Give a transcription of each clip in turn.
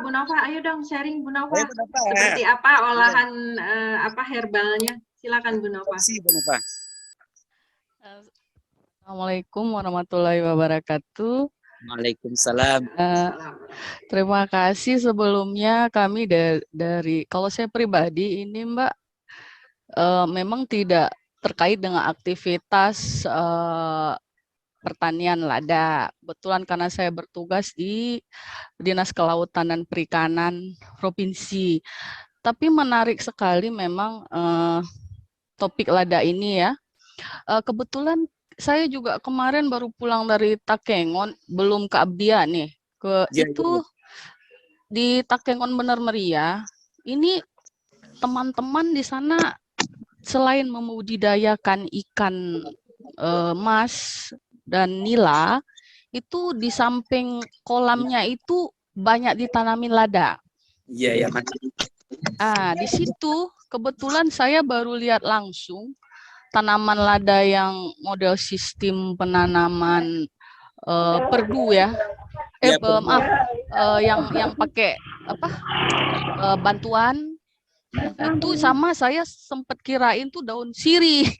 Bu Nova, ayo dong sharing Bu Nova. Ayo, Bu Nova. Seperti apa olahan herbalnya? Silakan Bu Nova. Bu Nova. Assalamualaikum warahmatullahi wabarakatuh. Waalaikumsalam. Terima kasih sebelumnya kami dari kalau saya pribadi ini Mbak memang tidak terkait dengan aktivitas pertanian lada. Kebetulan karena saya bertugas di Dinas Kelautan dan Perikanan Provinsi. Tapi menarik sekali memang topik lada ini ya. Kebetulan saya juga kemarin baru pulang dari Takengon, belum ke Abdia nih. Di Takengon Bener Meriah. Ini teman-teman di sana selain membudidayakan ikan mas dan nila, itu di samping kolamnya itu banyak ditanamin lada. Iya, ya, Mas. Di situ kebetulan saya baru lihat langsung tanaman lada yang model sistem penanaman perdu ya. Yang pakai bantuan itu sama saya sempat kirain tuh daun sirih.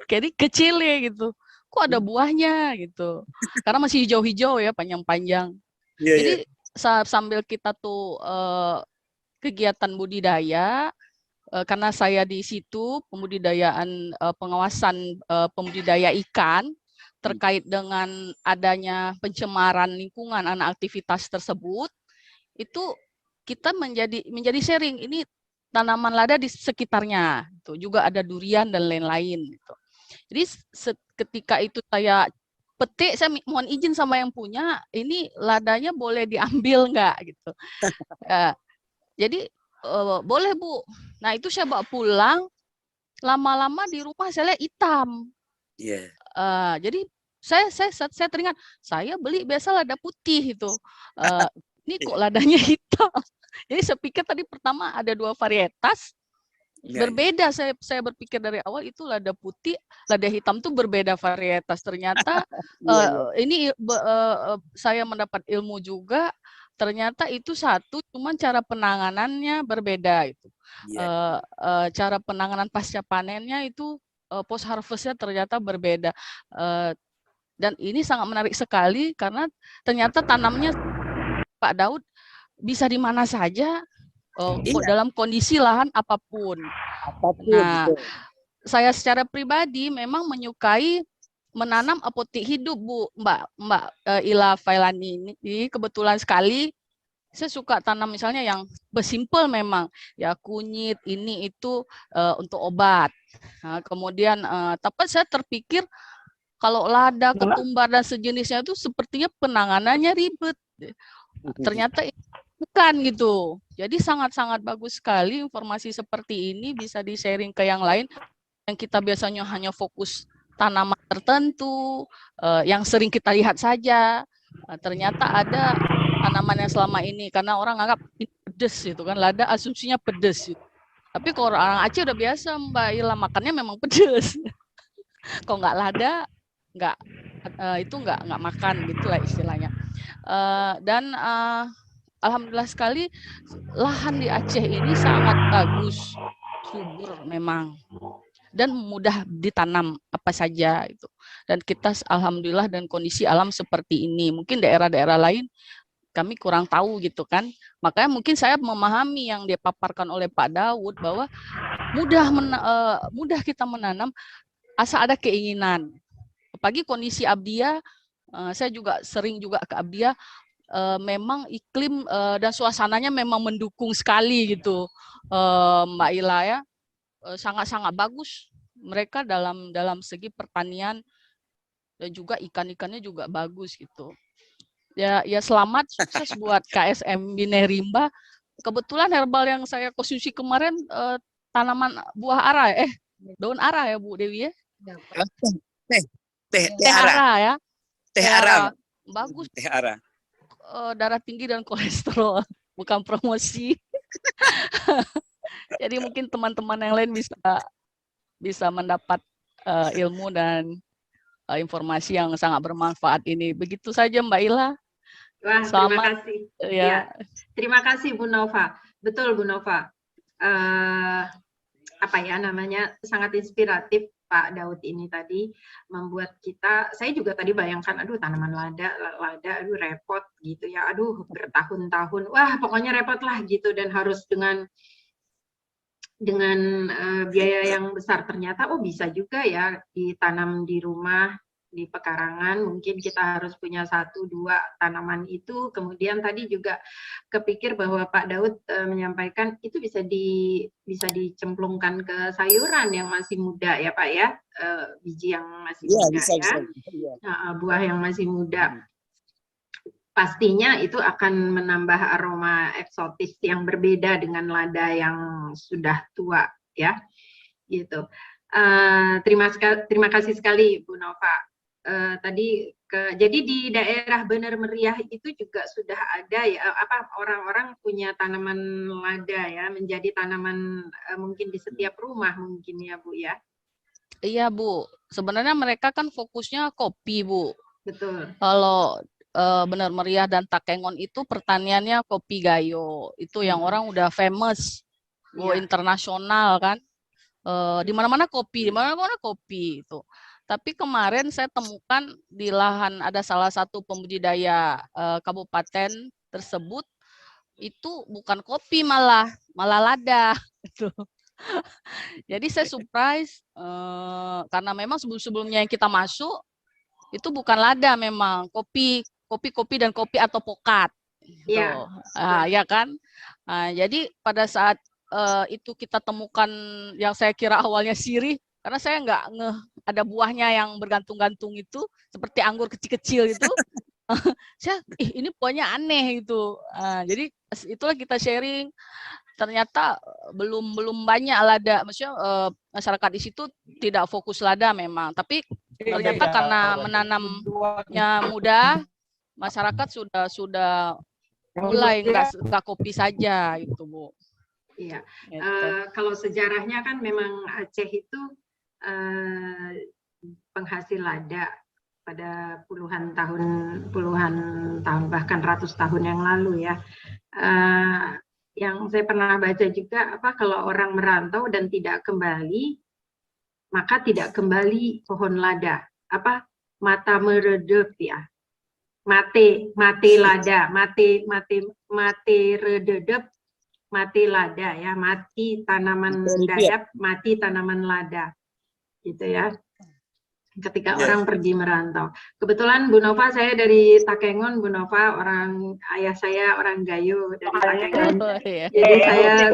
Jadi kecil ya gitu. Kok ada buahnya gitu. Karena masih hijau-hijau ya, panjang-panjang. Jadi sambil kita tuh kegiatan budidaya, karena saya di situ pembudidayaan pengawasan pembudidaya ikan terkait dengan adanya pencemaran lingkungan anak aktivitas tersebut, itu kita menjadi sharing ini tanaman lada di sekitarnya, itu juga ada durian dan lain-lain. Gitu. Jadi ketika itu saya petik, saya mohon izin sama yang punya, ini ladanya boleh diambil nggak gitu. Jadi boleh Bu. Nah itu saya bawa pulang, lama-lama di rumah saya lihat hitam. Jadi saya teringat, saya beli biasa lada putih itu. Ini kok ladanya hitam. Jadi saya pikir tadi pertama ada 2 varietas berbeda. Saya berpikir dari awal itu lada putih, lada hitam tuh berbeda varietas. Ternyata ini saya mendapat ilmu juga. Ternyata itu satu, cuman cara penanganannya berbeda itu. Cara penanganan pasca panennya itu post harvestnya ternyata berbeda. Dan ini sangat menarik sekali karena ternyata tanamnya Pak Daud bisa di mana saja, dalam kondisi lahan apapun. Nah, saya secara pribadi memang menyukai menanam apotik hidup Mbak Ila Failani ini. Kebetulan sekali saya suka tanam misalnya yang bersimpel memang ya, kunyit ini itu untuk obat. Nah, kemudian tapi saya terpikir kalau lada, ketumbar dan sejenisnya itu sepertinya penanganannya ribet. Ternyata bukan gitu. Jadi sangat-sangat bagus sekali informasi seperti ini bisa di-sharing ke yang lain. Yang kita biasanya hanya fokus tanaman tertentu, yang sering kita lihat saja. Ternyata ada tanaman yang selama ini, karena orang anggap pedes itu kan, lada asumsinya pedes. Gitu. Tapi kalau orang Aceh udah biasa Mbak Ila makannya memang pedes. Kalau nggak lada, itu nggak makan gitulah istilahnya. Dan alhamdulillah sekali lahan di Aceh ini sangat bagus, subur memang, dan mudah ditanam apa saja itu. Dan kita alhamdulillah dan kondisi alam seperti ini. Mungkin daerah-daerah lain kami kurang tahu gitu kan. Makanya mungkin saya memahami yang dipaparkan oleh Pak Daud bahwa mudah kita menanam asal ada keinginan. Apalagi kondisi Abdia, saya juga sering juga ke Abdia. Memang iklim dan suasananya memang mendukung sekali gitu, Mbak Ila ya, sangat-sangat bagus mereka dalam segi pertanian dan juga ikan-ikannya juga bagus gitu. Ya selamat, sukses buat KSM Bina Rimba. Kebetulan herbal yang saya konsumsi kemarin tanaman buah ara, daun ara ya Bu Dewi ya. Teh ara ya. Teh ara. Bagus. Teh ara. Darah tinggi dan kolesterol, bukan promosi. Jadi mungkin teman-teman yang lain bisa mendapat ilmu dan informasi yang sangat bermanfaat ini. Begitu saja Mbak Ila. Wah, terima Selamat kasih. ya. Ya, terima kasih Bu Nova. Betul Bu Nova. Apa ya namanya, sangat inspiratif Pak Daud ini tadi membuat kita, saya juga tadi bayangkan, aduh tanaman lada, aduh repot gitu ya, aduh bertahun-tahun, wah pokoknya repot lah gitu, dan harus dengan biaya yang besar. Ternyata oh bisa juga ya ditanam di rumah, di pekarangan, mungkin kita harus punya 1-2 tanaman itu. Kemudian tadi juga kepikir bahwa Pak Daud menyampaikan itu bisa dicemplungkan ke sayuran yang masih muda ya Pak ya, biji yang masih Iya, muda bisa, ya, iya. buah yang masih muda. Pastinya itu akan menambah aroma eksotis yang berbeda dengan lada yang sudah tua ya, gitu. Terima kasih sekali Bu Nova. Jadi di daerah Bener Meriah itu juga sudah ada ya, orang-orang punya tanaman lada ya, menjadi tanaman mungkin di setiap rumah mungkin ya Bu ya. Iya Bu, sebenarnya mereka kan fokusnya kopi Bu. Betul. Kalau Bener Meriah dan Takengon itu pertaniannya kopi gayo. Itu yang orang udah famous, go internasional kan. Di mana-mana kopi, di mana-mana kopi itu. Tapi kemarin saya temukan di lahan ada salah satu pembudidaya kabupaten tersebut itu bukan kopi malah lada gitu. Jadi saya surprise karena memang sebelum-sebelumnya yang kita masuk itu bukan lada, memang kopi dan kopi atau pokat gitu. Ya kan. Jadi pada saat itu kita temukan yang saya kira awalnya sirih, karena saya nggak ngeh ada buahnya yang bergantung-gantung itu seperti anggur kecil-kecil itu. Saya ini buahnya aneh itu. Jadi itulah kita sharing, ternyata belum banyak lada, maksudnya masyarakat di situ tidak fokus lada memang, tapi ternyata karena menanamnya mudah, masyarakat sudah mulai nggak kopi saja itu Bu. Iya, kalau sejarahnya kan memang Aceh itu penghasil lada pada puluhan tahun bahkan ratus tahun yang lalu ya. Yang saya pernah baca juga kalau orang merantau dan tidak kembali, maka tidak kembali pohon lada. Mata meredep ya. Mate lada, mate rededep, mati lada ya, mati tanaman dadap, mati tanaman lada, gitu ya. Ketika orang pergi merantau. Kebetulan Bu Nova, saya dari Takengon, Bu Nova, ayah saya orang Gayo dari Takengon. Jadi saya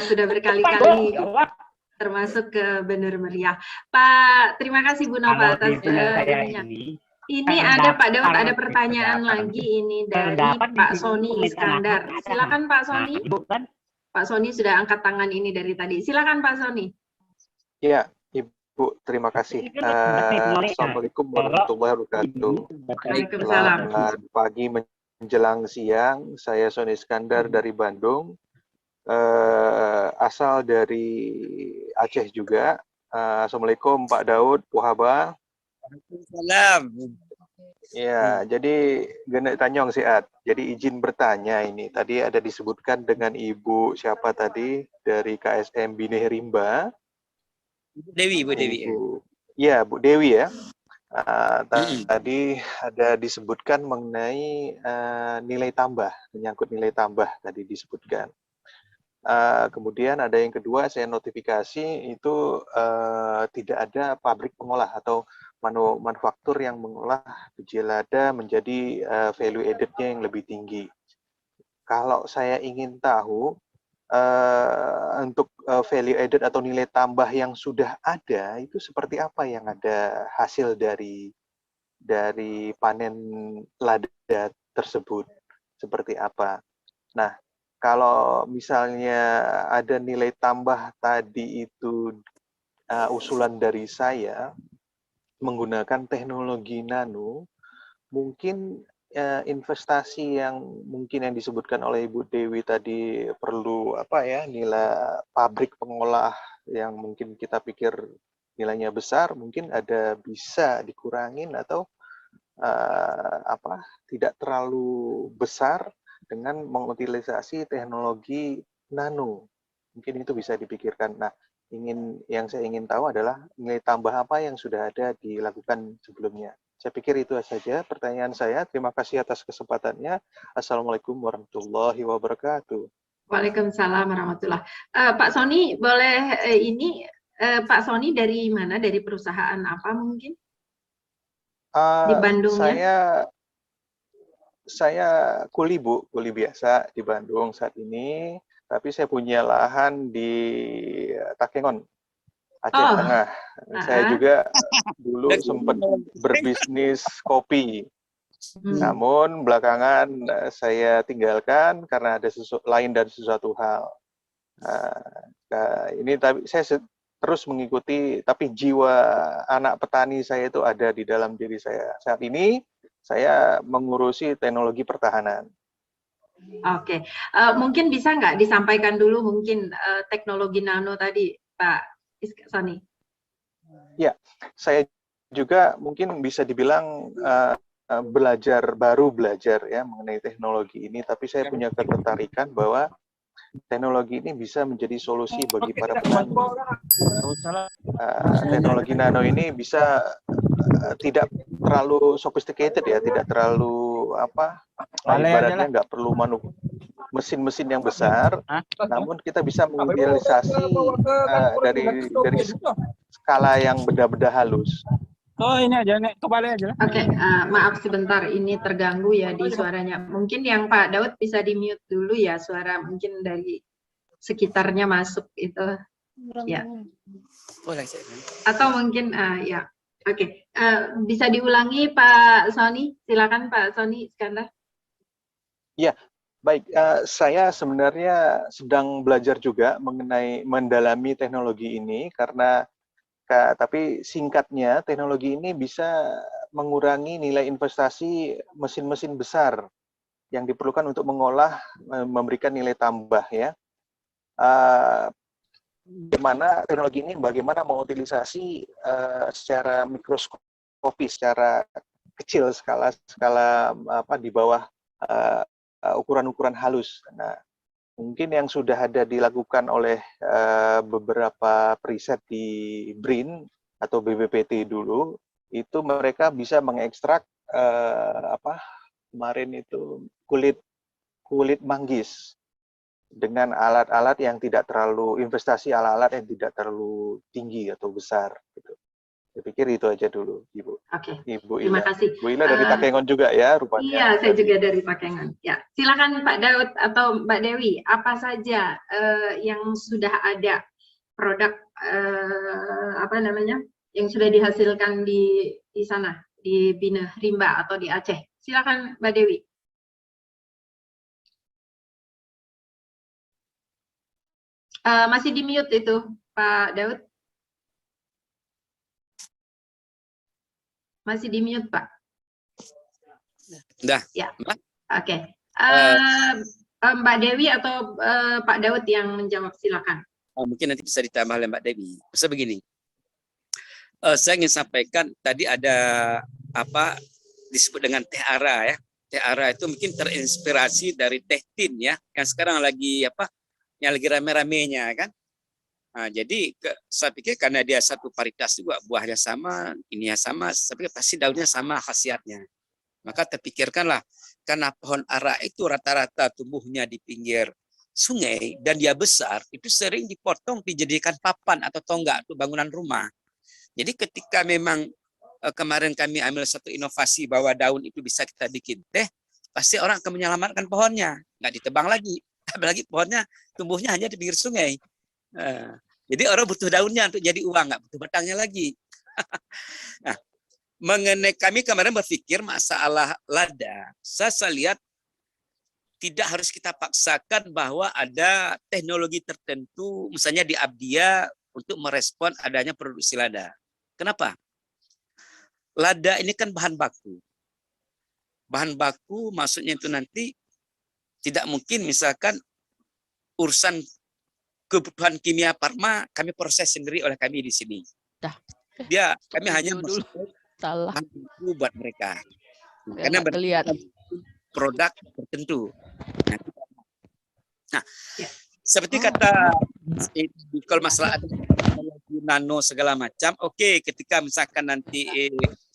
sudah berkali-kali termasuk ke Bener Meriah. Pak, terima kasih Bu Nova atas ininya. Ini ada Pak Daud, ada pertanyaan lagi ini dari Pak Sony Iskandar. Silakan Pak Sony. Pak Sony sudah angkat tangan ini dari tadi. Silakan Pak Sony. Ya, Ibu, terima kasih. Assalamualaikum warahmatullahi wabarakatuh. Waalaikumsalam. Selamat pagi menjelang siang. Saya Sony Iskandar dari Bandung. Asal dari Aceh juga. Assalamualaikum Pak Daud, Wahaba. Waalaikumsalam. Ya, jadi Genek Tanyong Siat. Jadi izin bertanya ini. Tadi ada disebutkan dengan Ibu siapa tadi dari KSM Bineh Rimba. Bu Dewi. Ya, Bu Dewi ya. Tadi ada disebutkan mengenai nilai tambah, menyangkut nilai tambah tadi disebutkan. Kemudian ada yang kedua, saya notifikasi itu tidak ada pabrik pengolah atau manufaktur yang mengolah biji lada menjadi value added-nya yang lebih tinggi. Kalau saya ingin tahu untuk value added atau nilai tambah yang sudah ada itu seperti apa yang ada hasil dari panen lada tersebut, seperti apa. Nah, kalau misalnya ada nilai tambah tadi itu usulan dari saya menggunakan teknologi nano, mungkin investasi yang mungkin yang disebutkan oleh Ibu Dewi tadi perlu nilai pabrik pengolah yang mungkin kita pikir nilainya besar, mungkin ada bisa dikurangin atau tidak terlalu besar dengan mengutilisasi teknologi nano. Mungkin itu bisa dipikirkan. Nah, yang saya ingin tahu adalah nilai tambah apa yang sudah ada dilakukan sebelumnya. Saya pikir itu saja pertanyaan saya. Terima kasih atas kesempatannya. Assalamualaikum warahmatullahi wabarakatuh. Waalaikumsalam warahmatullahi. Pak Sony, boleh Pak Sony dari mana? Dari perusahaan apa mungkin? Di Bandungnya? Saya kuli biasa di Bandung saat ini. Tapi saya punya lahan di Takengon, Aceh Tengah. Saya juga dulu sempat berbisnis kopi. Namun belakangan saya tinggalkan karena ada lain dan sesuatu hal. Ini tapi saya terus mengikuti, tapi jiwa anak petani saya itu ada di dalam diri saya. Saat ini saya mengurusi teknologi pertahanan. Oke, mungkin bisa nggak disampaikan dulu mungkin teknologi nano tadi, Pak Sony? Ya, saya juga mungkin bisa dibilang baru belajar ya mengenai teknologi ini, tapi saya punya ketertarikan bahwa teknologi ini bisa menjadi solusi bagi para petani. Teknologi nano ini bisa tidak terlalu sophisticated ya, tidak terlalu ibaratnya nggak perlu mesin-mesin yang besar, namun kita bisa mengidealisasi dari skala yang benda-benda halus. Oh ini aja, nek kebalik aja. Oke, maaf sebentar, ini terganggu ya di suaranya. Mungkin yang Pak Daud bisa di mute dulu ya, suara mungkin dari sekitarnya masuk itu. Ya. Atau mungkin ya. Oke, bisa diulangi Pak Sony? Silakan Pak Sony Iskandar. Ya, baik. Saya sebenarnya sedang belajar juga mengenai mendalami teknologi ini karena tapi singkatnya teknologi ini bisa mengurangi nilai investasi mesin-mesin besar yang diperlukan untuk mengolah, memberikan nilai tambah ya. Bagaimana teknologi ini bagaimana mengutilisasi secara mikroskopis, secara kecil skala di bawah ukuran-ukuran halus. Nah, mungkin yang sudah ada dilakukan oleh beberapa periset di BRIN atau BPPT dulu, itu mereka bisa mengekstrak kemarin itu kulit manggis dengan alat-alat yang tidak terlalu investasi alat-alat yang tidak terlalu tinggi atau besar. Gitu. Saya pikir itu aja dulu, Ibu. Oke. Ibu Terima kasih. Ibu Ila dari Takengon juga ya, rupanya. Iya, saya juga dari Takengon. Ya, silakan Pak Daud atau Mbak Dewi, apa saja yang sudah ada produk yang sudah dihasilkan di sana di Bina Rimba atau di Aceh. Silakan Mbak Dewi. Masih di mute itu Pak Daud. Masih di mute, Pak. Sudah. Ya. Oke. Mbak Dewi atau Pak Daud yang menjawab, silakan. Mungkin nanti bisa ditambah oleh Mbak Dewi. Bisa begini. Saya ingin sampaikan tadi ada disebut dengan teh ara ya. Teh ara itu mungkin terinspirasi dari teh tin ya, yang sekarang lagi yang lagi rame-ramenya kan. Nah, jadi saya pikir karena dia satu varietas juga, buahnya sama, ininya sama, saya pikir pasti daunnya sama khasiatnya. Maka terpikirkanlah, karena pohon ara itu rata-rata tumbuhnya di pinggir sungai dan dia besar, itu sering dipotong dijadikan papan atau tonggak untuk bangunan rumah. Jadi ketika memang kemarin kami ambil satu inovasi bahwa daun itu bisa kita bikin teh, pasti orang akan menyelamatkan pohonnya, nggak ditebang lagi. Apalagi pohonnya tumbuhnya hanya di pinggir sungai. Jadi orang butuh daunnya untuk jadi uang, nggak butuh batangnya lagi. Nah, mengenai kami kemarin berpikir masalah lada, saya lihat tidak harus kita paksakan bahwa ada teknologi tertentu, misalnya di Abdia untuk merespon adanya produksi lada. Kenapa? Lada ini kan bahan baku. Bahan baku maksudnya itu nanti tidak mungkin misalkan urusan kebutuhan kimia farma kami proses sendiri oleh kami di sini. Kami hanya bahan baku buat mereka. Biar karena nggak terlihat. produk tertentu. Nah, Ya. seperti kata kalau masalah ada teknologi nano segala macam, oke, ketika misalkan nanti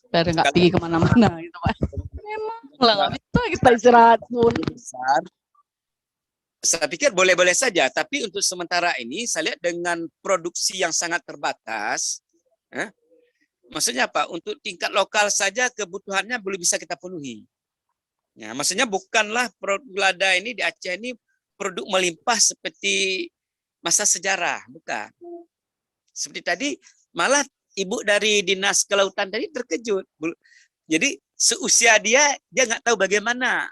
Biar nggak pergi kemana-mana gitu Pak. Memang lah nggak bisa kita istirahat pun. besar, saya pikir boleh-boleh saja, tapi untuk sementara ini saya lihat dengan produksi yang sangat terbatas, maksudnya apa? Untuk tingkat lokal saja kebutuhannya belum bisa kita penuhi. Ya, maksudnya bukanlah produk lada ini di Aceh ini produk melimpah seperti masa sejarah, bukan. Seperti tadi, malah ibu dari Dinas Kelautan tadi terkejut. Jadi seusia dia nggak tahu bagaimana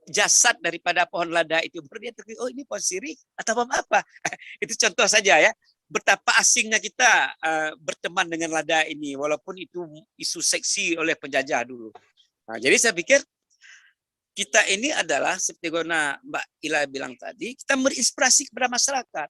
jasad daripada pohon lada itu. Baru dia terkejut, oh ini pohon sirih atau apa? Itu contoh saja ya. Betapa asingnya kita berteman dengan lada ini, walaupun itu isu seksi oleh penjajah dulu. Nah, jadi saya pikir kita ini adalah seperti Mbak Ila bilang tadi, kita berinspirasi kepada masyarakat.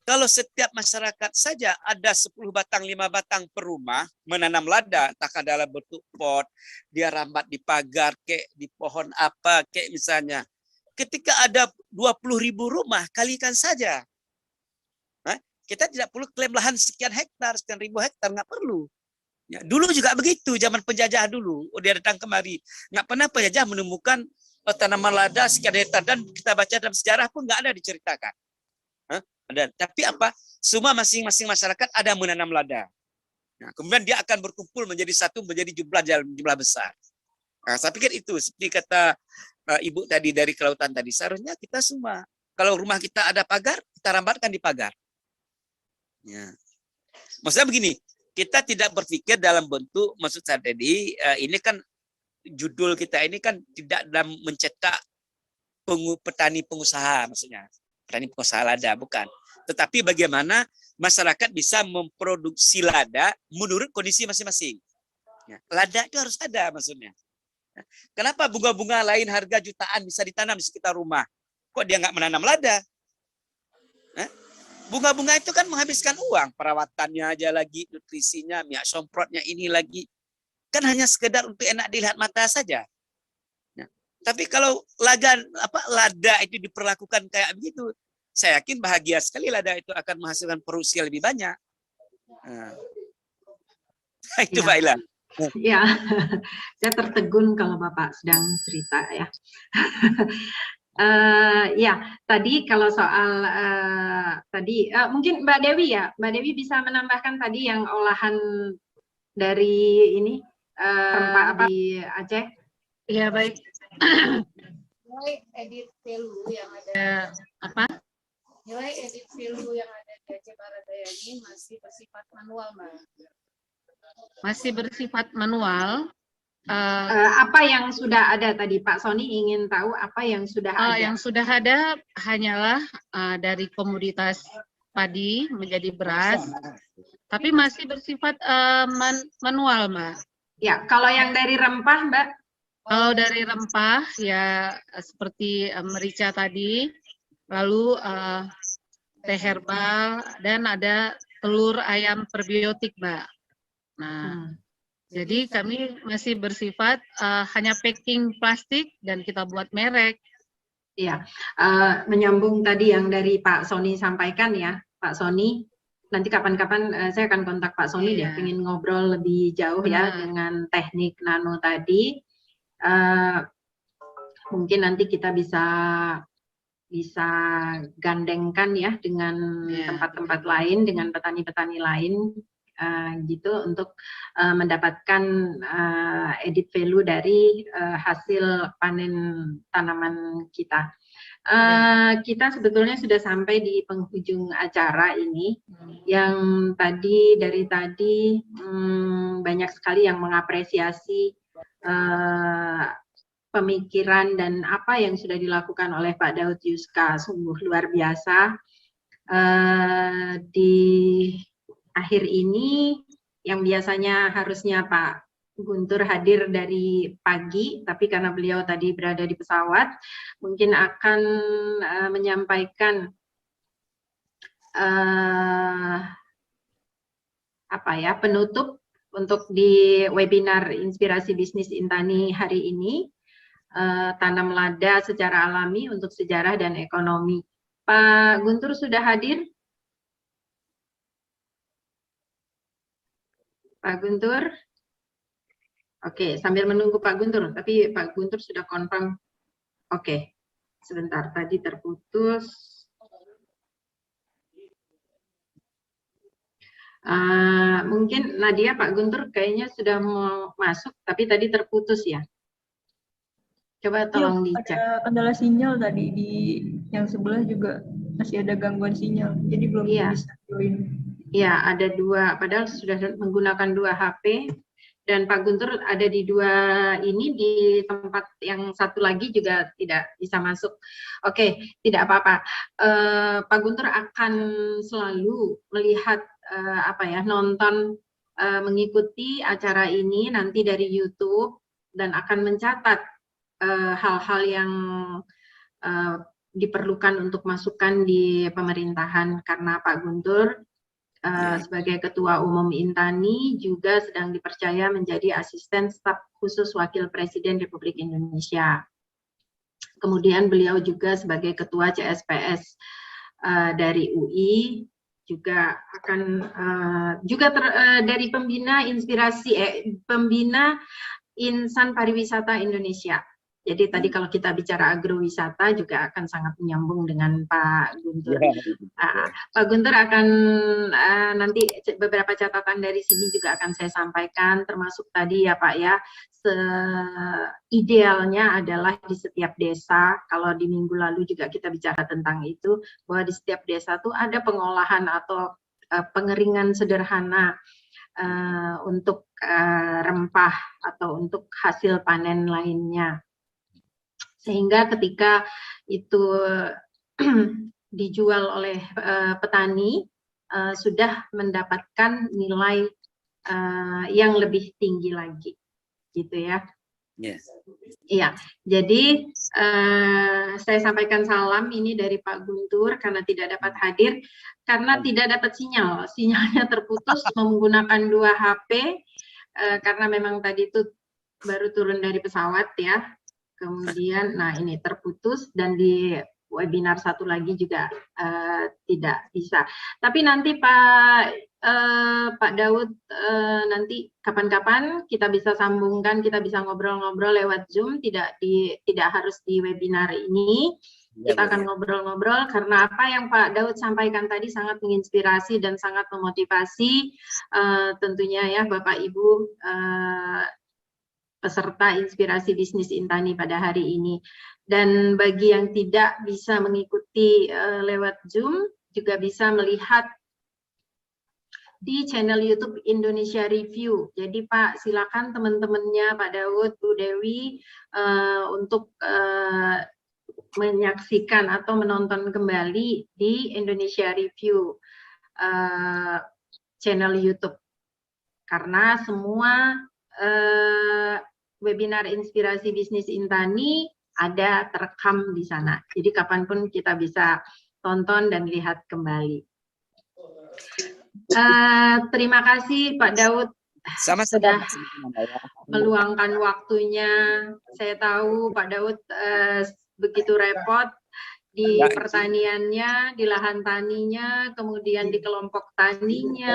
Kalau setiap masyarakat saja ada 10 batang, 5 batang per rumah menanam lada, entah dalam bentuk pot, dia rambat di pagar, kayak di pohon apa, kayak misalnya. Ketika ada 20.000 rumah, kalikan saja. Nah, kita tidak perlu klaim lahan sekian hektar, sekian ribu hektar, nggak perlu. Ya, dulu juga begitu, zaman penjajah dulu. Dia datang kemari. Nggak pernah penjajah menemukan tanaman lada sekian hektar. Dan kita baca dalam sejarah pun nggak ada diceritakan. Ada. Tapi apa? Semua masing-masing masyarakat ada menanam lada. Nah, kemudian dia akan berkumpul menjadi satu, menjadi jumlah besar. Nah, saya pikir itu, seperti kata Ibu tadi dari kelautan tadi. Seharusnya kita semua, kalau rumah kita ada pagar, kita rambatkan di pagar. Ya. Maksudnya begini, kita tidak berpikir dalam bentuk, maksud saya tadi, ini kan judul kita ini kan tidak dalam mencetak petani pengusaha, maksudnya petani pengusaha lada, bukan. Tetapi bagaimana masyarakat bisa memproduksi lada menurut kondisi masing-masing. Ya, lada itu harus ada maksudnya. Kenapa bunga-bunga lain harga jutaan bisa ditanam di sekitar rumah? Kok dia nggak menanam lada? Bunga-bunga itu kan menghabiskan uang, perawatannya aja lagi, nutrisinya, minyak semprotnya ini lagi. Kan hanya sekedar untuk enak dilihat mata saja. Ya. Tapi kalau lada itu diperlakukan kayak begitu, saya yakin bahagia sekali lada itu akan menghasilkan produksi yang lebih banyak. Nah. Itu Pak Ila. Ya, saya tertegun kalau Bapak sedang cerita ya. Ya, tadi kalau soal mungkin Mbak Dewi ya, Mbak Dewi bisa menambahkan tadi yang olahan dari ini rempah di Aceh. Ya baik. Nilai edit value yang ada Nilai edit value yang ada di Aceh Barat Daya ini masih bersifat manual, Mbak. Masih bersifat manual. Apa yang sudah ada tadi Pak Sony ingin tahu apa yang sudah ada? Yang sudah ada hanyalah dari komoditas padi menjadi beras, tapi masih bersifat manual, Mbak. Ya, kalau yang dari rempah, Mbak? Kalau dari rempah ya seperti merica tadi, lalu teh herbal dan ada telur ayam probiotik, Mbak. Nah. Jadi kami masih bersifat hanya packing plastik dan kita buat merek. Iya, menyambung tadi yang dari Pak Sony sampaikan ya, Pak Sony. Nanti kapan-kapan saya akan kontak Pak Sony deh, ingin ngobrol lebih jauh ya dengan teknik nano tadi. Mungkin nanti kita bisa gandengkan ya dengan tempat-tempat lain, dengan petani-petani lain. Gitu untuk mendapatkan edit value dari hasil panen tanaman kita. Kita sebetulnya sudah sampai di penghujung acara ini. Yang dari tadi banyak sekali yang mengapresiasi pemikiran dan apa yang sudah dilakukan oleh Pak Daud Yuska, sungguh luar biasa. Di akhir ini yang biasanya harusnya Pak Guntur hadir dari pagi, tapi karena beliau tadi berada di pesawat, mungkin akan menyampaikan penutup untuk di webinar Inspirasi Bisnis Intani hari ini, tanam lada secara alami untuk sejarah dan ekonomi. Pak Guntur sudah hadir? Pak Guntur? Oke, sambil menunggu Pak Guntur, tapi Pak Guntur sudah confirm. Oke, sebentar, tadi terputus. Mungkin Nadia, Pak Guntur kayaknya sudah mau masuk, tapi tadi terputus ya. Coba tolong dicek. Ada kendala sinyal tadi di yang sebelah juga masih ada gangguan sinyal, jadi belum bisa join. Ya, ada dua, padahal sudah menggunakan 2 HP, dan Pak Guntur ada di 2 ini, di tempat yang satu lagi juga tidak bisa masuk. Oke, tidak apa-apa. Pak Guntur akan selalu melihat nonton, mengikuti acara ini nanti dari YouTube, dan akan mencatat hal-hal yang diperlukan untuk masukan di pemerintahan, karena Pak Guntur sebagai Ketua Umum Intani juga sedang dipercaya menjadi asisten staf khusus Wakil Presiden Republik Indonesia. Kemudian beliau juga sebagai Ketua CSPS dari UI, juga akan dari pembina pembina Insan Pariwisata Indonesia. Jadi tadi kalau kita bicara agrowisata juga akan sangat menyambung dengan Pak Guntur. Pak Guntur akan nanti beberapa catatan dari sini juga akan saya sampaikan, termasuk tadi ya Pak ya, idealnya adalah di setiap desa, kalau di minggu lalu juga kita bicara tentang itu, bahwa di setiap desa tuh ada pengolahan atau pengeringan sederhana untuk rempah atau untuk hasil panen lainnya. Sehingga ketika itu dijual oleh petani, sudah mendapatkan nilai yang lebih tinggi lagi, gitu ya. Iya, jadi saya sampaikan salam ini dari Pak Guntur karena tidak dapat hadir, karena tidak dapat sinyal, sinyalnya terputus menggunakan 2 HP, karena memang tadi itu baru turun dari pesawat ya. Kemudian, nah ini terputus, dan di webinar satu lagi juga tidak bisa. Tapi nanti Pak Daud, nanti kapan-kapan kita bisa sambungkan, kita bisa ngobrol-ngobrol lewat Zoom, tidak harus di webinar ini. Kita akan ngobrol-ngobrol, karena apa yang Pak Daud sampaikan tadi sangat menginspirasi dan sangat memotivasi tentunya ya Bapak Ibu peserta Inspirasi Bisnis Intani pada hari ini. Dan bagi yang tidak bisa mengikuti lewat Zoom, juga bisa melihat di channel YouTube Indonesia Review. Jadi Pak, silakan teman-temannya Pak Daud, Bu Dewi, untuk menyaksikan atau menonton kembali di Indonesia Review channel YouTube. Karena semua webinar Inspirasi Bisnis Intani ada terekam di sana. Jadi kapanpun kita bisa tonton dan lihat kembali. Terima kasih Pak Daud sudah meluangkan waktunya. Saya tahu Pak Daud begitu repot di pertaniannya, di lahan taninya, kemudian di kelompok taninya,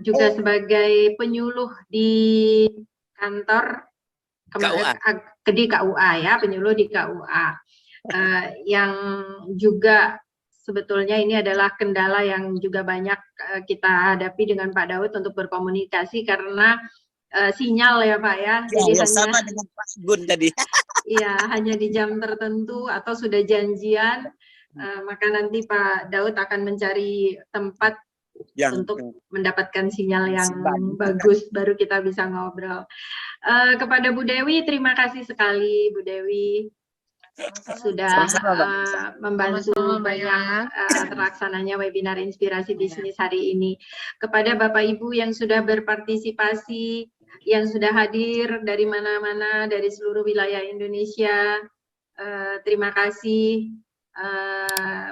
juga sebagai penyuluh di kantor di KUA ya, penyuluh di KUA, yang juga sebetulnya ini adalah kendala yang juga banyak kita hadapi dengan Pak Daud untuk berkomunikasi, karena sinyal ya Pak ya, jadi sama dengan Pak Gun tadi. Iya, hanya di jam tertentu atau sudah janjian, maka nanti Pak Daud akan mencari tempat untuk mendapatkan sinyal yang bagus, baru kita bisa ngobrol. Kepada Bu Dewi, terima kasih sekali Bu Dewi sudah membantu banyak terlaksananya webinar Inspirasi Bisnis hari ini. Kepada Bapak Ibu yang sudah berpartisipasi, yang sudah hadir dari mana-mana, dari seluruh wilayah Indonesia, terima kasih.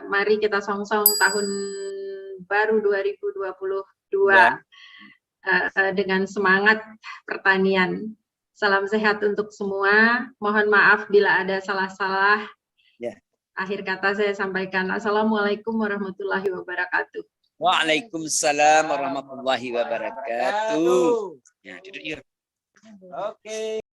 Mari kita song-song tahun baru 2022 dengan semangat pertanian. Salam sehat untuk semua. Mohon maaf bila ada salah-salah. Ya. Akhir kata saya sampaikan. Assalamualaikum warahmatullahi wabarakatuh. Waalaikumsalam warahmatullahi wabarakatuh. Ya, duduk ya. Oke.